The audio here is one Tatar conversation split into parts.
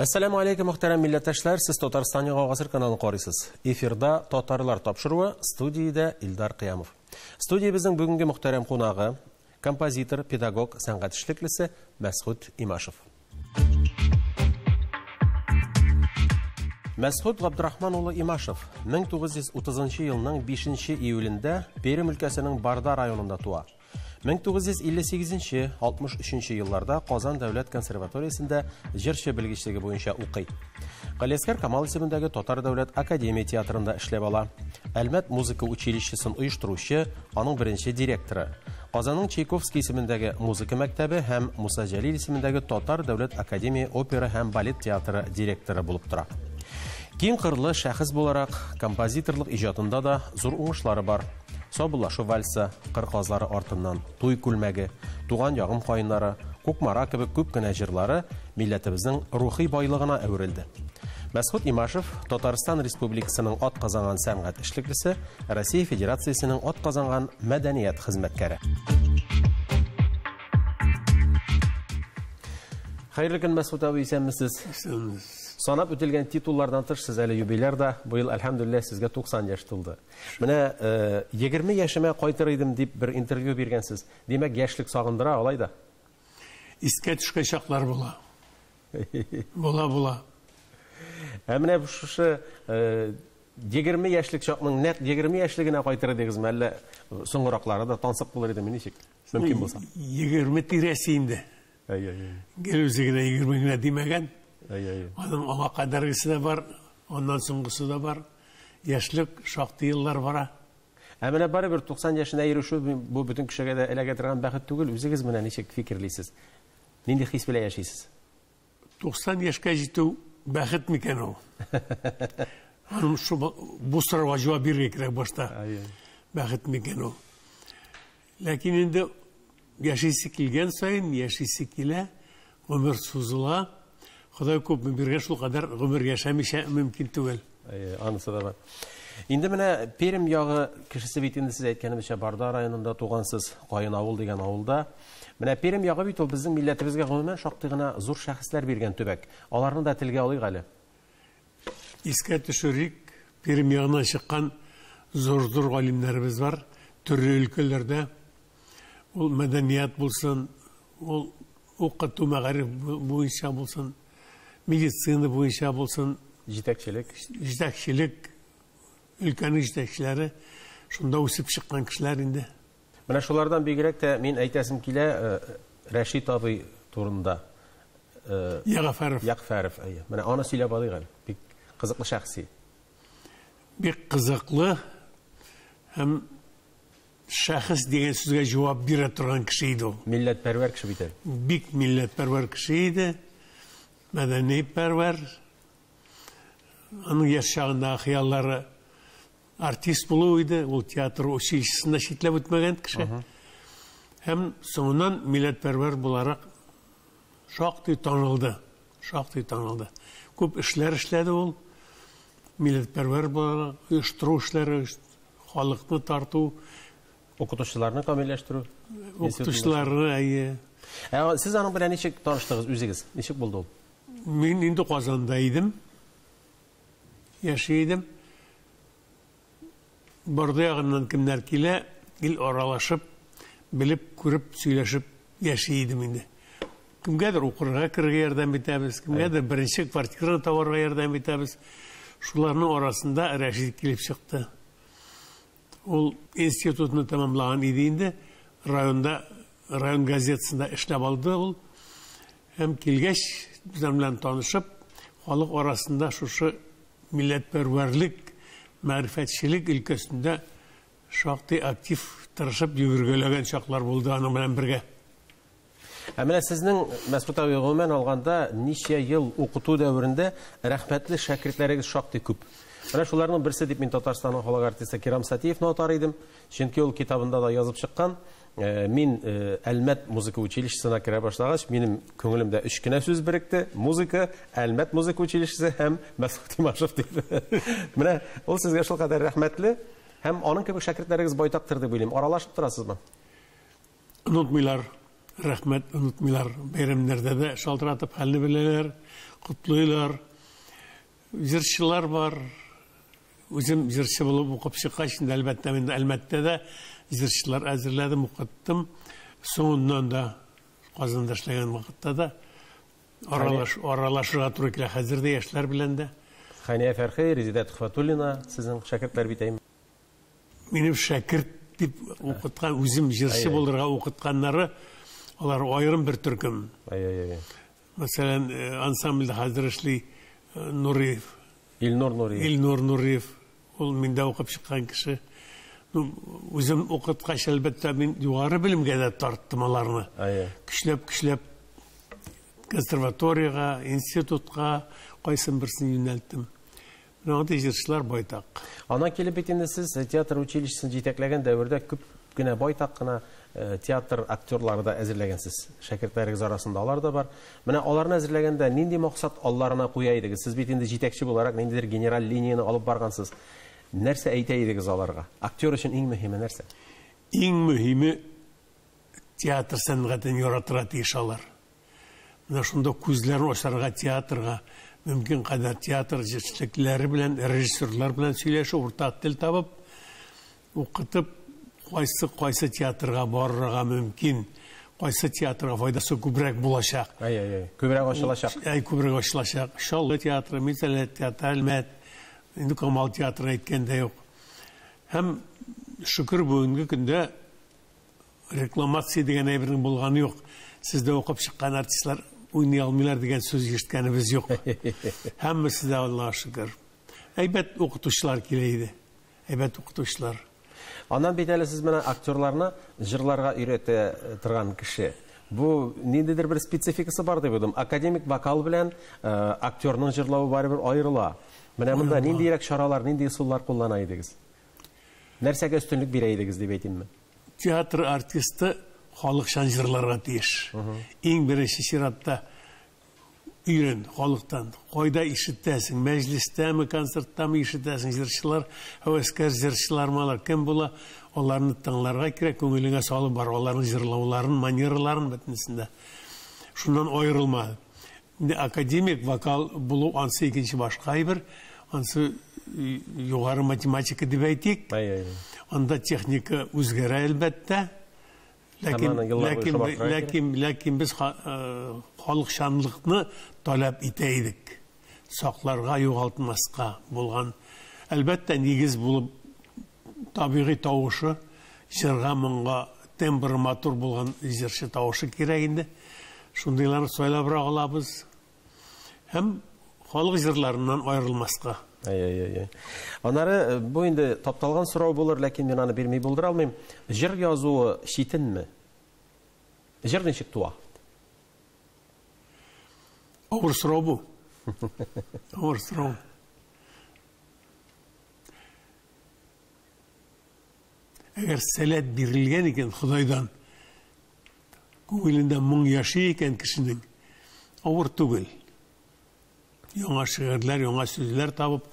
Assalamu alaikum, muhtaram millәттәшләр, сез Татарстан Яңа гасыр каналын карыйсыз. Эфирда татарлар тапшыруы, студиядә Илдар Кыямов. Студиябезнең бүгенге мөхтәрәм кунагы композитор, педагог, сәнгать эшлеклесе Мәсгуд Имашев. Мәсгуд Габдрахман улы Имашев 1930 елның 5 июлендә Пермь өлкәсенең Барда районында туа. 1958-63 елларда Казан дәүләт консерваториясендә җырчы белгечлеге буенча укый. Галиәскәр Камал исемендәге Татар дәүләт академия театрында эшләп ала. Әлмәт музыка училищесын оештыручы, аның беренче директоры. Казанның Чайковский исемендәге музыка мәктәбе һәм Муса Җәлил исемендәге Татар дәүләт академия опера һәм балет театры директоры булып тора. Киң кырлы шәхес буларак композиторлык иҗатында да зур уңышлары бар. Сабылашу вальсы, кырказлары артыннан, туй күлмәге, туган ягым каеннары, Кукмара кебек күп кенә җырлары милләтебезнең рухи байлыгына әверелде. Мәсгуд Имашев Татарстан Республикасының атказанган сәнгать эшлеклесе, Россия Федерациясының атказанган мәдәният хезмәткәре. Хәерле көн, Мәсгуд абый, исәнмесез? Санап үтелгән титуллардан тыш сез әле юбилярда, бу ел әлхәмдүлилләһ сезгә 90 яшь тулды. Менә 20 яшемә кайтыр идем дип бер интервью биргәнсез. Димәк, яшьлек сагындыра алай да. Искә төшкән чаклар була. Була. Менә шушы 20 яшьлек чакның нәкъ 20 яшьлегенә кайтыр идегезме, әллә соңгыраклары да тансык булыр иде, ничек? Мөмкин булса. 20 тирәсе инде. Гелүзегенә 20 генә димәгән. Аның аңа кадәргесе дә бар, оннан соңгысы да бар. Яшьлек шактый еллар бара. Менә барыбер 90 яшенә ирешү бу бөтен кешегә дә эләгә торган бәхет түгел. Үзегез менә ничек фикерлисез? Нинди хис белән яшисез? 90 яшькә җитү бәхет микән ул? Аның шу бу сорауга җавап бирергә кирәк башта. Бәхет микән ул? Ләкин инде яшисе килгән саен, яшисе килә, гомер сузыла. Ходай күп биргән шул кадәр гомер яшәмичә мөмкин түгел. Анысы да бар. Инде менә Пермь ягы кешесе бит, инде сез әйткәнебезчә, Барда районында тугансыз, Кайын авыл дигән авылда. Менә Пермь ягы бит ул безнең милләтебезгә гомумән шактый гына зур шәхесләр биргән төбәк. Аларны да телгә алыйк әле. Искә төшерик, Пермь ягыннан чыккан зур галимнәребез бар, төрле өлкәләрдә. Ул мәдәният булсын, ул укыту мәгариф буенча булсын, медицина буенча булсын, җитәкчелек, өлкәнең җитәкчеләре, шунда үсеп чыккан кешеләр инде. Менә шулардан бигрәк тә мин әйтәсем килә Рәшит абый турында. Ягъфәров, менә аны сөйләп алыйк әле. Бик кызыклы шәхси. Бик кызыклы һәм шәхес дигән сүзгә җавап бирә торган кеше иде ул. Милләтпәрвәр кеше бит. Бик милләтпәрвәр кеше иде. Мәдәни пәрвәр. Аның яшь чагында хыяллары артист булу иде. Ул театр училищесында шитләп үтмәгән кеше. Һәм соңыннан милләтпәрвәр буларак шактый танылды. Күп эшләр эшләде ул. Милләтпәрвәр буларак оештыру эшләре, халыкны тарту, укытучыларны камилләштерү. Укытучыларны, Сез аның белән ничек таныштыгыз үзегез? Ничек булды ул? Мин инде Казанда идем. Яши идем. Барда ягыннан кемнәр килә, ил аралашып, белеп, күреп, сөйләшеп яши идем инде. Кемгәдер укырга керергә ярдәм итәбез, кемгәдер беренче квартираны табарга ярдәм итәбез. Шуларның арасында Рәшит килеп чыкты. Ул институтны тәмамлаган иде инде. Район газетасында эшләп алды ул. Һәм килгәч, безнең белән танышып, халык арасында шушы милләтпәрвәрлек, мәгърифәтчелек өлкәсендә шактый актив тырышып йөгергәләгән чаклар булды аның белән бергә. Менә сезнең Мәсгуд абый гомумән алганда ничә ел укыту дәверендә рәхмәтле шәкертләрегез шактый күп. Менә шуларның берсе дип мин Татарстанның халык артисты Кирам Сатиевны атар идем. Чөнки ул китабында да язып чыккан. Мин Әлмәт музыка училищесына керә башлагач, минем күңелемдә 3 кенә сүз беректе: музыка, Әлмәт музыка училищесы һәм Мәсгуд Имашев дип. Менә ул сезгә шул кадәр рәхмәтле һәм аның кебек шәкертләрегез байтактыр дип уйлыйм. Аралашып торасызмы? Онытмыйлар. Рәхмәт онытмыйлар. Бәйрәмнәрдә дә шалтыратып хәлне беләләр, котлыйлар. Җырчылар бар. Үзем җырчы булып укып чыккач, әлбәттә мин Әлмәттә дә җырчылар әзерләдем, укыттым. Соңыннан да Казанда эшләгән вакытта да аралашырга туры килә. Хәзер дә яшьләр белән дә. Хәния Фәрхи, Резеда Төхфәтуллина, сезнең шәкертләр бит әйме? Минем шәкерт дип укыткан, үзем җырчы булырга укытканнары, алар аерым бер төркем. Мәсәлән, ансамбльдә хәзер эшли Нуриев. Илнур Нуриев. Илнур Нуриев. Ул миндә укып чыккан кеше. Үзем укыткач, әлбәттә, мин югары белемгә дә тарттым аларны. Көчләп консерваторияга, институтка кайсын берсен юнәлттем. Менә җырчылар байтак. Ана килеп бит инде сез театр училищесын җитәкләгән дәвердә күп кенә байтак кына театр актерлары да әзерләгәнсез. Шәкертләрегез арасында алар да бар. Менә аларны әзерләгәндә нинди максат алларына куя идегез? Сез бит инде җитәкче буларак ниндидер генераль линияны алып баргансыз. Нәрсә әйтә идегез аларга? Актер өчен иң мөһиме нәрсә? Иң мөһиме театр сәнгатен яратырга тиеш алар. Менә шунда күзләрен ачарга театрга, мөмкин кадәр театр җырчылары белән, режиссерлар белән сөйләшеп, уртак тел табып, укытып, кайсы театрга барырга мөмкин, кайсы театрга файдасы күбрәк булачак. Күбрәк ачылачак. Күбрәк ачылачак. Шаллы театры, Митәләт театры, Әлмәт, инде Камал театры әйткәндә юк. Һәм шөкер бүгенге көндә рекламация дигән әйбернең булганы юк. Сездә укып чыккан артистлар уйный алмыйлар дигән сүз ишеткәнебез юк. Һәммәсе дә Аллаһка шөкер. Әйбәт укытучылар килә иде. Әйбәт укытучылар. Аннан бит әле сез менә актерларны җырларга өйрәтә торган кеше. Бу ниндидер бер спецификасы бар дип уйлыйм. Академик вокал белән актерның җырлавы барыбер аерыла. Менә монда ниндирәк чаралар, нинди ысуллар куллана идегез? Нәрсәгә өстенлек бирә идегез дип әйтимме? Театр артисты халыкчан җырларга тиеш. Иң беренче чиратта өйрән халыктан. Кайда ишетәсең? Мәҗлестәме, концерттамы ишетәсең? Җырчылар, һәвәскәр җырчылар кем була? Аларны тыңларга кирәк, күңелеңә салып бар, аларның җырлауларын, манераларын бөтенсендә. Шуннан аерылма. Инде академик вокал булу ансы икенче башка әйбер, ансы югары математика дип әйтик. Анда техника үзгәрә әлбәттә. Ләкин без халыкчанлыкны таләп итә идек. Сакларга, югалтмаска булган. Әлбәттә нигез булып табигый тавышы, җырга моңга тембры матур булган җырчы тавышы кирәк инде. Шундыйларны сайлабрак алабыз. Һәм халык җырларыннан аерылмаска. Анары бу инде тапталган сорау булыр, ләкин мин аны бирмәй булдыра алмыйм. Җыр язуы читенме? Җыр ничек туа? Авыр сорау бу. Авыр сорау. Әгәр сәләт бирелгән икән Худайдан, күңелендә моң яши икән кешенең, авыр түгел. Яңа шигырьләр, яңа сүзләр табып,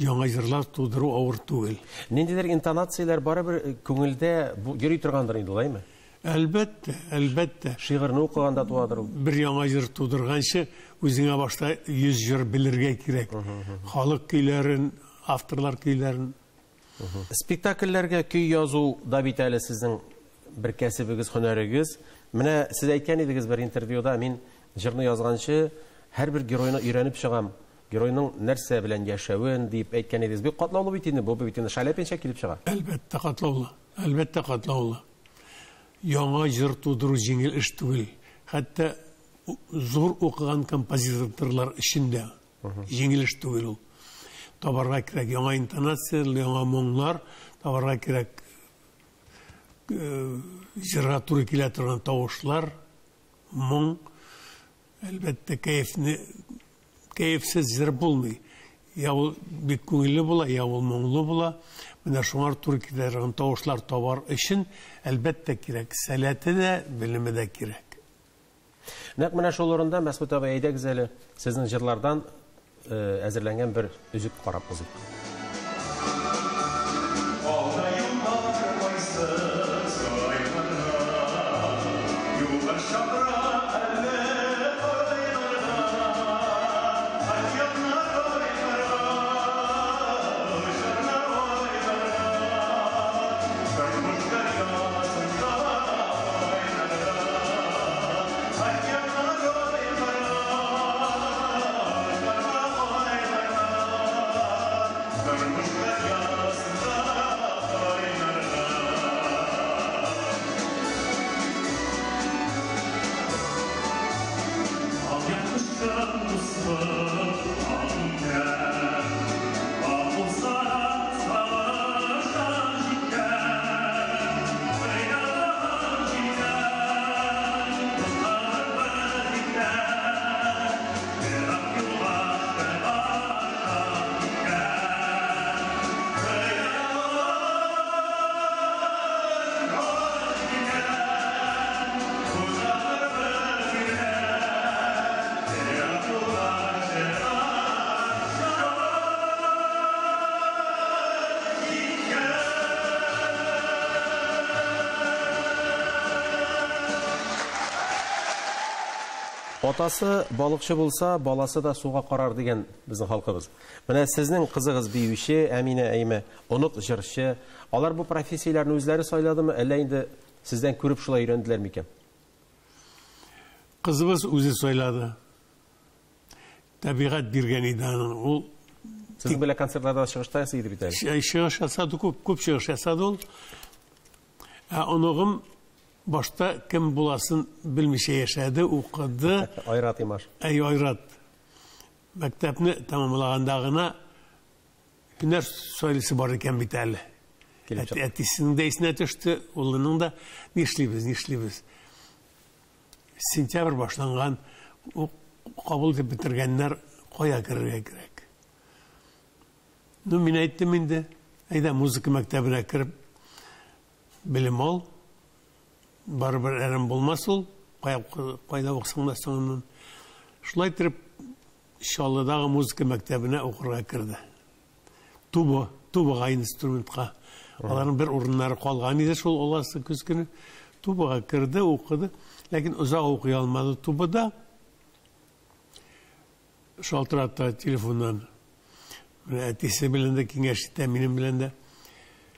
яңа җырлар тудыру авыр түгел. Ниндидер интонацияләр барыбер күңелдә йөри торгандыр инде, булаймы? Әлбәттә. Шигырьне укыганда туадыр ул. Бер яңа җыр тудырганчы үзеңә башта 100 җыр белергә кирәк. Халык көйләрен, авторлар көйләрен. Спектакльләргә көй язу да бит әле сезнең бер кәсебегез, һөнәрегез. Менә сез әйткән идегез бер интервьюда, мин җырны язганчы һәрбер геройны өйрәнеп чыгам. Геройның нәрсә белән яшәвен дип әйткән идегез. Бик катлаулы бит инде, бу бит инде шаляпенчә килеп чыга. Әлбәттә катлаулы. Яңа җыр тудыру җиңел эш түгел. Хәтта зур укыган композиторлар өчен дә җиңел эш түгел ул. Табарга кирәк яңа интонациялар, яңа моңлар, табарга кирәк җырга туры килә торган тавышлар, моң. Әлбәттә кәефсез җыр булмый. Я ул бик күңелле була, я ул моңлы була. Менә шуңар туры килә торган тавышлар табар өчен әлбәттә кирәк. Сәләте дә, белеме дә кирәк. Нәкъ менә шул урында Мәсгуд абый әйдәгез әле сезнең җырлардан әзерләнгән бер үзек карап узыйк. Атасы балыкчы булса, баласы да суга карар дигән безнең халкыбыз. Менә сезнең кызыгыз биюче, Әминә әйме, онык җырчы. Алар бу профессияләрне үзләре сайладымы, әллә инде сездән күреп шулай өйрәнделәр микән? Кызыбыз үзе сайлады. Табигать биргән иде аның. Ул Сез белән концертларда чыгышта ясый бит әле. Чыгыш ясады, күп чыгыш ясады ул. Оногым башта кем буласын белмичә яшәде, укыды. Айрат имаш. Айрат. Мәктәпне тәмамлаганда гына һөнәр сөйлесе бар икән бит әле. Әтисенең дә исенә төште, улының да нишлибез. Сентябрь башланган, кабул итеп бетергәннәр кая керергә кирәк. Ну, мин әйттем инде, әйдә музыка мәктәбенә кереп белем ал. Барыбер әрем булмас ул, кайда уксаң да соңыннан. Шулай итеп, Чаллыдагы музыка мәктәбенә укырга керде. Тубага инструментка. Аларның бер урыннары калган иде шул оласы көз көне. Тубага керде, укыды, ләкин узак укый алмады тубада. Шалтыратты телефоннан. Әтисе белән дә киңәш итә, минем белән дә.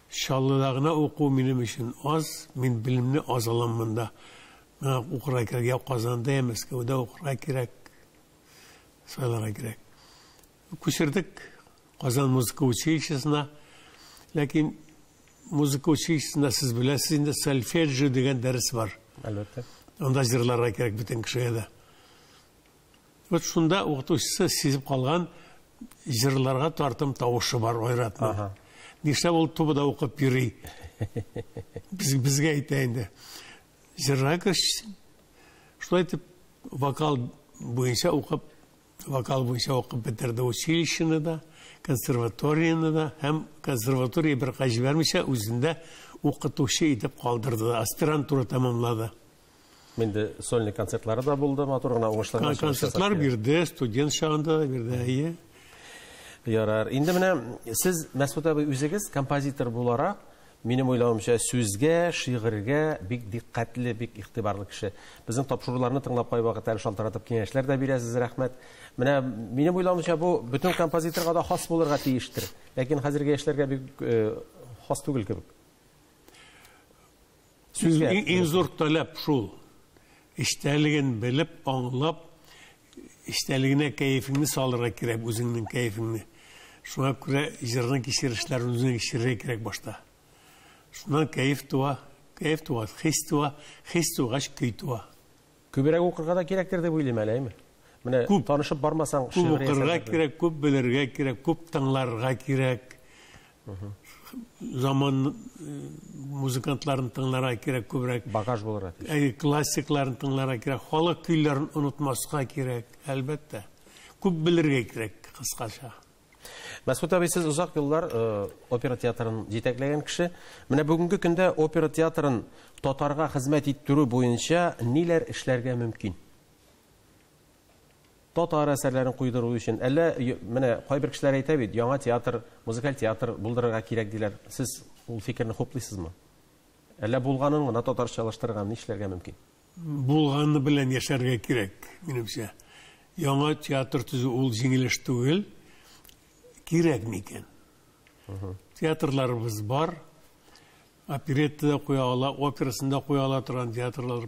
Чаллыдагына уку минем өчен аз, мин билимне аз аламмын да. Менә укырга кирәк, Казанда, Мәскәүдә укырга кирәк, сайларга кирәк. Күчердек Казан музыка училищесына, ләкин музыка училищесында сез беләсез инде сольфеджио дигән дәрес бар. Әлбәттә. Анда җырларга кирәк бөтен кешегә дә. Вот шунда укытучысы сизеп калган җырларга тартым тавышы бар Айратның. Нишләп ул тубада укып йөри? Безгә әйтә инде. Җырга керешсен. Шулай итеп, вокал буенча укып бетерде училищены да, консерваторияны да, һәм консерватория бер кайҗы бермичә үзендә укытучы итеп калдырды, аспирантура тәмамлады. Менде сольный концертлары да булды, матур гына уңышлы. Концертлар бирде, студент чагында да бирде. Ярар. Инде менә сез Мәсгуд абый үзегез композитор буларак, минем уйлавымча сүзгә, шигырьгә бик дикъкатле, бик игътибарлы кеше. Безнең тапшыруларны тыңлап кайвакыт әле шалтыратып киңәшләр дә бирәсез, рәхмәт. Менә минем уйлавымча бу бөтен композиторга да хас булырга тиештер. Ләкин хәзерге яшьләргә бик хас түгел кебек. Сүзгә иң зур таләп шул. Иштәлеген белеп, аңлап, иштәлегенә кәефеңне салырга кирәк, үзеңнең кәефеңне. Шуңа күрә җырның кичерешләрен үзеңә кичерергә кирәк башта. Шуннан кәеф туа, хис тугач көй туа. Күбрәк укырга да кирәктер дип уйлыйм әле. Менә танышып бармасаң, шигырь укырга кирәк, күп белергә кирәк, күп тыңларга кирәк. Заман музыкантларын тыңларга кирәк күбрәк. Багаж булырга. Классикларын тыңларга кирәк, халык көйләрен онытмаска кирәк, әлбәттә. Күп белергә кирәк, кыскача. Мәсгуд абый, сез узак еллар опера театрын җитәкләгән кеше. Менә бүгенге көндә опера театрын татарга хезмәт иттерү буенча ниләр эшләргә мөмкин? Татар әсәрләрен куйдыру өчен. Әллә менә кайбер кешеләр әйтә бит, яңа театр, музыкаль театр булдырырга кирәк диләр. Сез ул фикерне хуплыйсызмы? Әллә булганын гына татарчалаштырырга нишләргә мөмкин? булганны белән яшәргә кирәк, минемчә. Яңа театр төзү ул җиңелеш түгел, кирәк микән? Театрларыбыз бар, опереттада куя ала, операсында куя ала торган театрлар.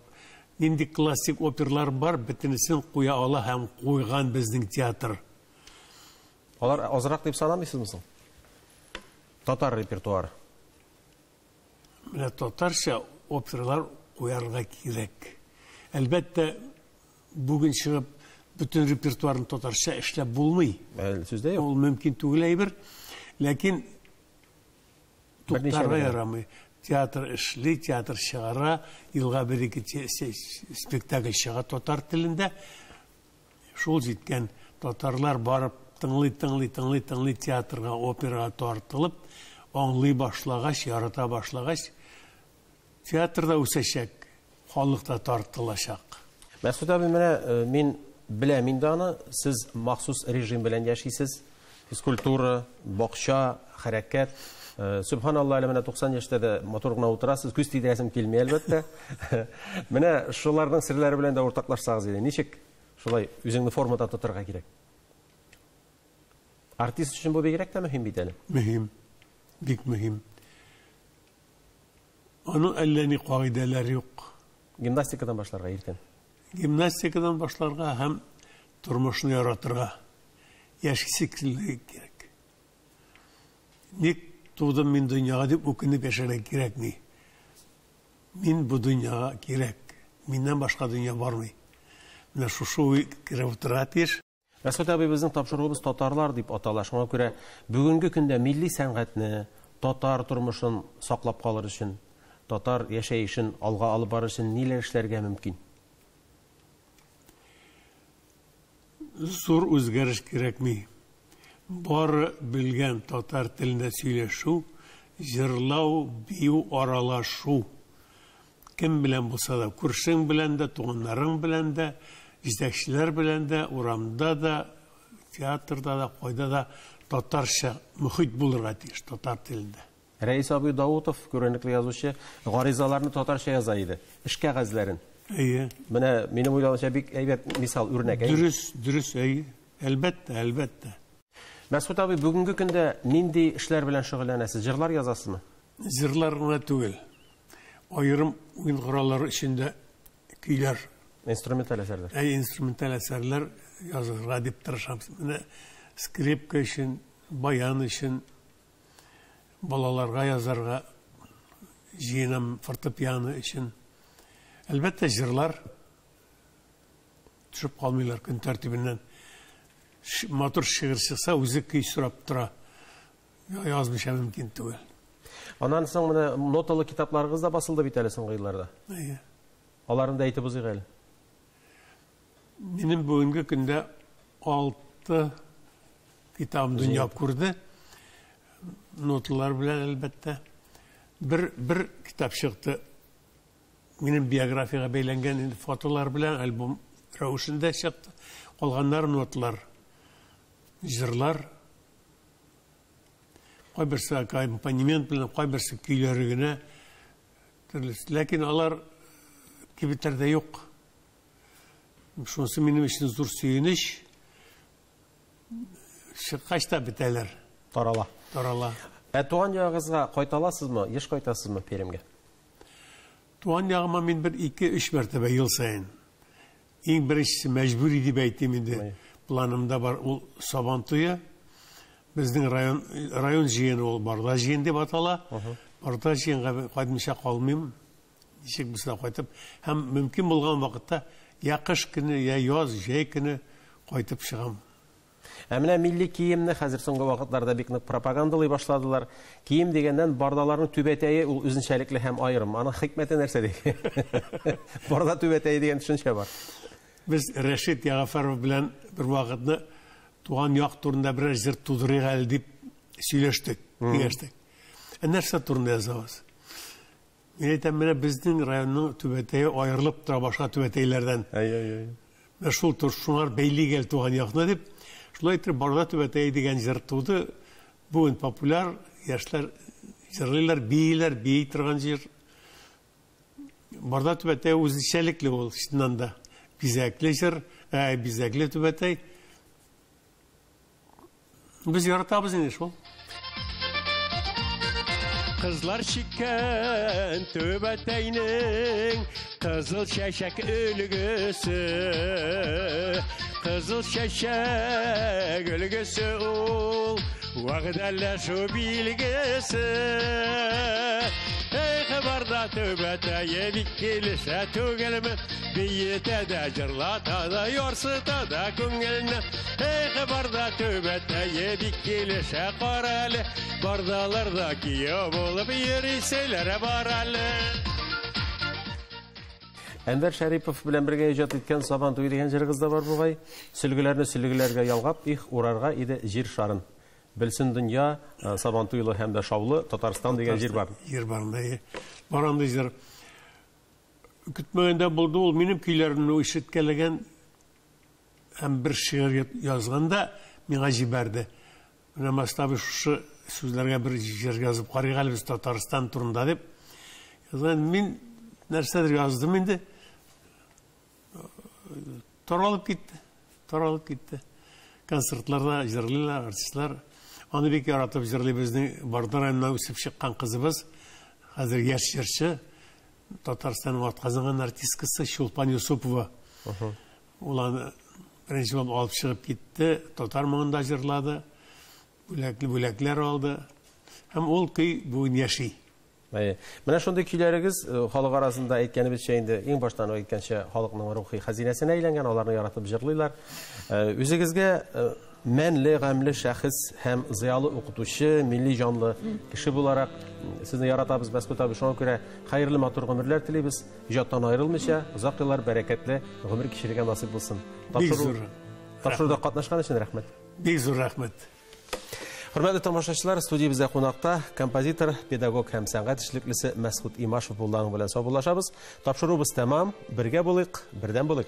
Нинди классик оперлар бар, бөтенесен куя ала һәм куйган безнең театр. Алар азрак дип санамыйсызмы соң? Татар репертуары. Менә татарча опералар куярга кирәк. Әлбәттә, бүген чыгып bütün repertuarını татарча эшләп булмый. Сүздә юк. Ул мөмкин түгел әйбер, ләкин туктарга ярамый. Театр эшли, театр чыгара, елга бер-ике спектакль чыга татар телендә. Шул җиткән татарлар барып тыңлый театрга, операга тартылып, аңлый башлагач, ярата башлагач, театрда үсәчәк, халыкта тартылачак. Мәсгуд абый, менә мин беләм инде аны, сез махсус режим белән яшисез. Физкультура, бакча, хәрәкәт. Субханалла, әле менә 90 яшьтә дә матур гына утырасыз, күз тидерәсем килми әлбәттә. Менә шуларның серләре белән дә уртаклашсагыз иде. Ничек шулай үзеңне формада тотарга кирәк? Артист өчен бу бигрәк тә мөһим бит әле. Мөһим, бик мөһим. Аның әллә ни кагыйдәләре юк. Гимнастикадан башларга иртән. Гимнастикадан башларга һәм тормышны яратырга яшисе кирәк. Ник тудым мин дөньяга дип үкенеп яшәргә кирәкми. Мин бу дөньяга кирәк. Миннән башка дөнья бармый. Менә шушы кирәк утыра тиеш. Мәсгуд абый, безнең тапшыруыбыз татарлар дип атала. Шуңа күрә бүгенге көндә милли сәнгатьне, татар тормышын саклап калыр өчен, татар яшәешен алга алып барыр өчен ниләр эшләргә мөмкин? Зур үзгәреш кирәкми. Бары белгән татар телендә сөйләшү, җырлау, бию, аралашу. Кем белән булса да, күршең белән дә, туганнарың белән дә, җитәкчеләр белән дә, урамда да, театрда да, кайда да татарча мөхит булырга тиеш татар телендә. Рәис абый Даутов, күренекле язучы, гаризаларны татарча яза иде. Эш кәгазьләрен. Менә минем уйлавымча бик әйбәт мисал, үрнәк. Дөрес, әлбәттә. Мәсгуд абый, бүгенге көндә нинди эшләр белән шөгыльләнәсез? Җырлар язасызмы? Җырлар гына түгел. Аерым уен кораллары эчендә көйләр, инструменталь әсәрләр. Инструменталь әсәрләр язырга дип тырышам. Менә скрипка өчен, баян өчен, балаларга язарга, җыенам фортепиано өчен. Әлбәттә, җырлар төшеп калмыйлар көн тәртибеннән. Матур шигырь чыкса, үзе көй сорап тора. Язмыйча мөмкин түгел. Аннан соң менә ноталы китапларыгыз да басылды бит әле соңгы елларда. Аларын да әйтеп узыйк әле. Минем бүгенге көндә 6 китабым дөнья күрде. Ноталар белән әлбәттә. Бер китап чыкты. Минем биографияга бәйләнгән фотолар белән альбом рәвешендә чыкты. Калганнар ноталар, җырлар. Кайберсе аккомпанемент белән, кайберсе көйләре генә. Ләкин алар кибетләрдә юк. Шунысы минем өчен зур сөенеч. Чыккач та бетәләр. Тарала. Туган ягыгызга кайталасызмы? Еш кайтасызмы Перемгә? Туган ягыма мин 1-2-3 мәртәбә ел саен. Иң беренчесе мәҗбүри дип әйтим инде. Планымда бар ул Сабантуя. Безнең район җыены ул Барда җыен дип атала. Барда җыенга кайтмыйча калмыйм. Ничек булса кайтып, һәм мөмкин булган вакытта я кыш көне, я яз, җәй көне кайтып чыгам. Менә милли киемне хәзер соңгы вакытларда бик нык пропагандалый башладылар. Кием дигәннән бардаларның түбәтәе ул үзенчәлекле һәм аерым. Аның хикмәте нәрсә ди? Барда түбәтәе дигән төшенчә бар. Без Рәшит Ягафаров белән бер вакытны туган як турында бер җыр тудырыйк әле дип сөйләштек, киңәштек. Нәрсә турында язабыз? Мин әйтәм, менә безнең районның түбәтәе аерылып тора башка түбәтәйләрдән. Менә шул шуңар бәйлигәл туган якны дип, шулай итеп Барда түбәтәе дигән җыр туды. Бүген популяр, яшьләр җырлыйлар, бийләр, бии торган җыр. Барда түбәтәй үзенчәлекле ул чыннан да. Бизәкле җыр, бизәкле түбәтәй. Biz yaratабыз инде шул. Kızlar şikken tübeteynin kızıl şeşek ülgüsü. Kızıl şeşek ülgüsü ol vaqdalle şu bilgisi. Ey xabarda tübeteye dikilişe tügelme biyete de cırlata da yorsıta da küngelne. Ey xabarda tübeteye dikilişe qarali bardalarda kiyo bolup yeriselere barali. Әнвәр Шәрипов белән бергә иҗат иткән Сабан туе дигән җырыгыз да бар бугай. Сөлгеләрне сөлгеләргә ялгап, их урарга иде җир шарын. Белсен дөнья Сабан туйлы һәм дә шаулы Татарстан дигән җир бар. Җир барында. Баранда җыр. Көтмәгәндә булды ул минем көйләремне ишеткәләгән һәм бер шигырь язганда миңа җибәрде. Менә Мастаби шушы сүзләргә бер җыр язып карыйга без Татарстан турында дип. Язган мин нәрсәдер яздым инде. Таралып китте. Концертларда җырлыйлар, артистлар. Аны бик яратып җырлый безнең Бардар районыннан үсеп чыккан кызыбыз. Хәзер яшь җырчы. Татарстанның атказанган артисткасы Шулпан Юсупова. Ул аны беренче булып алып чыгып китте. Татар моңында җырлады. Бүләкләр алды. Һәм ул көй бүген яши. Менә шундый көйләрегез халык арасында әйткәнебезчә инде иң баштан әйткәнчә халыкның рухи хәзинәсенә әйләнгән, аларны яратып җырлыйлар. Үзегезгә мәнле, гамле шәхес һәм зыялы укытучы, милли җанлы кеше буларак сезне яратабыз, Мәскәү табы шуңа күрә хәерле матур гомерләр телибез. Иҗаттан аерылмыйча, озак еллар бәрәкәтле гомер кичерергә насыйп булсын. Тапшыруда катнашкан өчен рәхмәт. Бик зур рәхмәт. Хөрмәтле тамашачылар, студиябездә кунакта композитор, педагог һәм сәнгать эшлеклесе Мәсгуд Имашев булган белән саубуллашабыз. Тапшырубыз тәмам, бергә булыйк, бердәм булыйк.